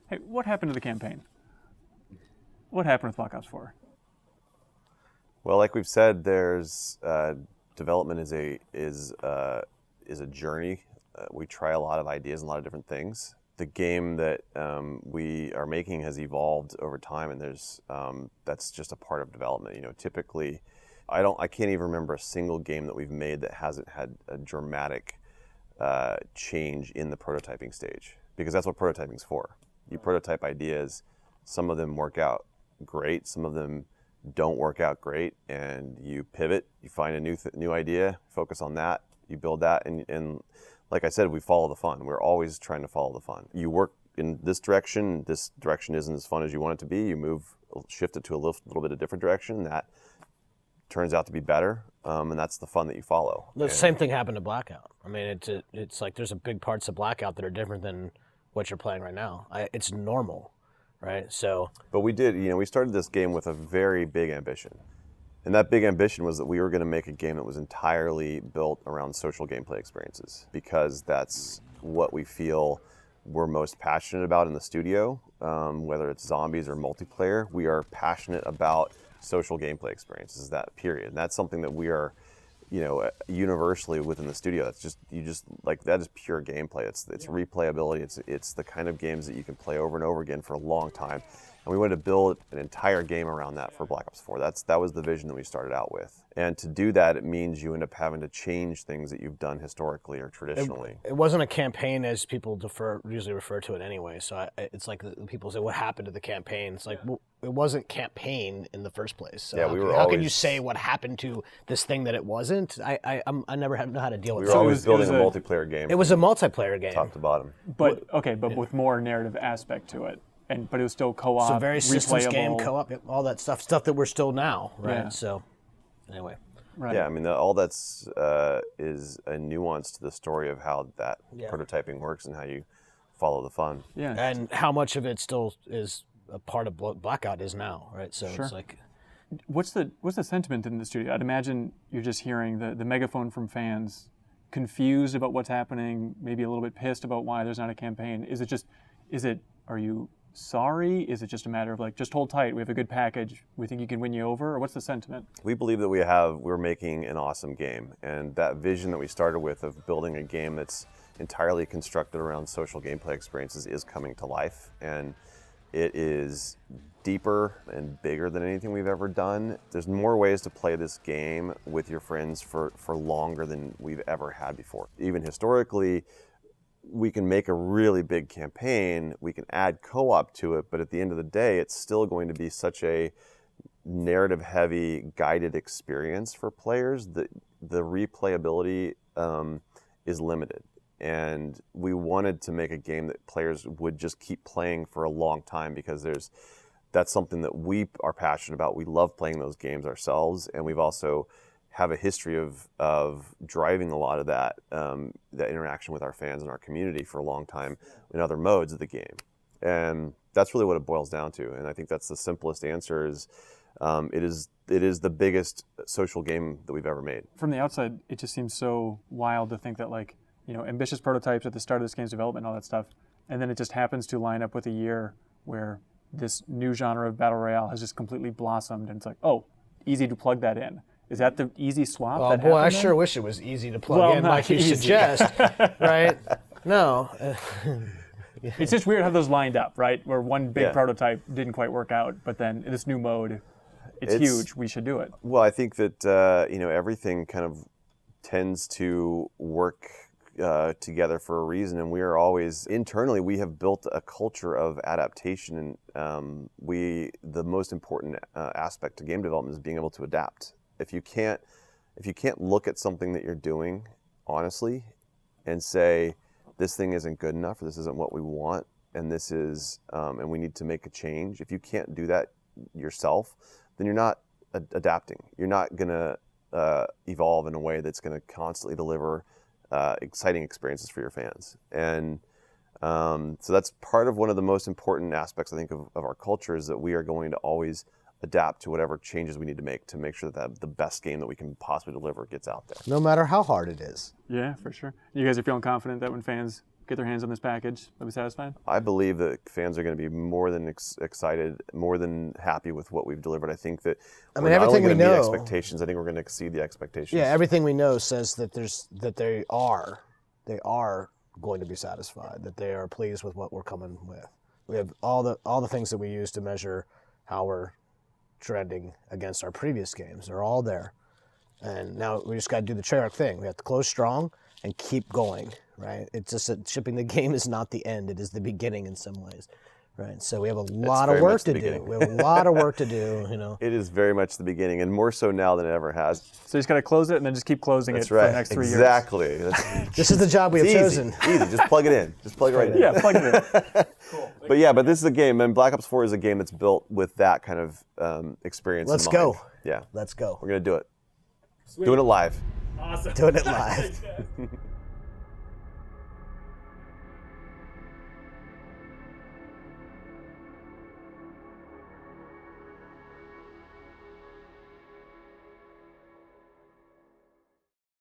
Hey, what happened to the campaign? What happened with Black Ops 4? Well, like we've said, there's development is a journey. We try a lot of ideas and a lot of different things. The game that we are making has evolved over time, and there's that's just a part of development. You know, typically, I can't even remember a single game that we've made that hasn't had a dramatic change in the prototyping stage, because that's what prototyping's for. You prototype ideas. Some of them work out great. Some of them don't work out great, and you pivot. You find a new idea, focus on that. You build that, and like I said, we follow the fun. We're always trying to follow the fun. You work in this direction. This direction isn't as fun as you want it to be. You shift it to a little bit of different direction. That turns out to be better, and that's the fun that you follow. The same thing happened to Blackout. I mean, it's like there's a big parts of Blackout that are different than what you're playing right now. It's normal, right? So. But we did, we started this game with a very big ambition. And that big ambition was that we were going to make a game that was entirely built around social gameplay experiences, because that's what we feel we're most passionate about in the studio, whether it's zombies or multiplayer. We are passionate about social gameplay experiences, that period. And that's something that we are, universally within the studio. That's just, that is pure gameplay. It's replayability. It's the kind of games that you can play over and over again for a long time. And we wanted to build an entire game around that for Black Ops 4. That was the vision that we started out with. And to do that, it means you end up having to change things that you've done historically or traditionally. It wasn't a campaign as people usually refer to it anyway. So it's like people say, what happened to the campaign? It's like, well, it wasn't campaign in the first place. So yeah, how can you say what happened to this thing that it wasn't? I never know how to deal with that. We were always building a multiplayer game. It was a multiplayer game. Top to bottom. But with more narrative aspect to it. But it was still co-op, so very systems replayable. Game, co-op, all that stuff that we're still now, right? Yeah. So, anyway. Right. Yeah, I mean, all that's is a nuance to the story of how that prototyping works and how you follow the fun. Yeah. And how much of it still is a part of Blackout is now, right? So sure. It's like... What's the sentiment in the studio? I'd imagine you're just hearing the megaphone from fans, confused about what's happening, maybe a little bit pissed about why there's not a campaign. Are you sorry? Is it just a matter of like, just hold tight, we have a good package, we think you can win you over? Or what's the sentiment? We believe that we're making an awesome game, and that vision that we started with of building a game that's entirely constructed around social gameplay experiences is coming to life, and it is deeper and bigger than anything we've ever done. There's more ways to play this game with your friends for longer than we've ever had before. Even historically, we can make a really big campaign, we can add co-op to it, but at the end of the day, it's still going to be such a narrative-heavy, guided experience for players that the replayability is limited. And we wanted to make a game that players would just keep playing for a long time, because that's something that we are passionate about. We love playing those games ourselves, and we've also have a history of driving a lot of that interaction with our fans and our community for a long time in other modes of the game. And that's really what it boils down to. And I think that's the simplest answer is it is the biggest social game that we've ever made. From the outside, it just seems so wild to think that ambitious prototypes at the start of this game's development and all that stuff, and then it just happens to line up with a year where this new genre of battle royale has just completely blossomed, and it's like, oh, easy to plug that in. Is that the easy swap? Oh boy, I sure wish it was easy to plug in like you suggest, right? No. It's just weird how those lined up, right? Where one big prototype didn't quite work out, but then in this new mode, it's huge. We should do it. Well, I think that everything kind of tends to work together for a reason, and we are always internally. We have built a culture of adaptation, and the most important aspect to game development is being able to adapt. If you can't look at something that you're doing honestly and say, this thing isn't good enough, or this isn't what we want, and this is and we need to make a change. If you can't do that yourself, then you're not adapting. You're not gonna evolve in a way that's gonna constantly deliver exciting experiences for your fans. And so that's part of one of the most important aspects, I think, of our culture, is that we are going to always adapt to whatever changes we need to make sure that the best game that we can possibly deliver gets out there. No matter how hard it is. Yeah, for sure. You guys are feeling confident that when fans get their hands on this package, they'll be satisfied? I believe that fans are going to be more than excited, more than happy with what we've delivered. I think that we're not only going to meet expectations, I think we're going to exceed the expectations. Yeah, everything we know says that they are going to be satisfied, that they are pleased with what we're coming with. We have all the things that we use to measure how we're trending against our previous games. They're all there. And now we just got to do the Treyarch thing. We have to close strong and keep going, right? It's just that shipping the game is not the end. It is the beginning in some ways, right? So we have a lot of work to do. We have a lot of work to do, you know. It is very much the beginning, and more so now than it ever has. So you just got to close it and then just keep closing That's it right. for the next 3 years. Exactly. This is the job we have chosen. Easy. Just plug it in. Just plug it right in. Yeah, plug it in. Cool. But this is a game, and Black Ops 4 is a game that's built with that kind of experience Let's in mind. go. Yeah. Let's go. We're going to do it. Sweet. Doing it live. Awesome. Doing it live.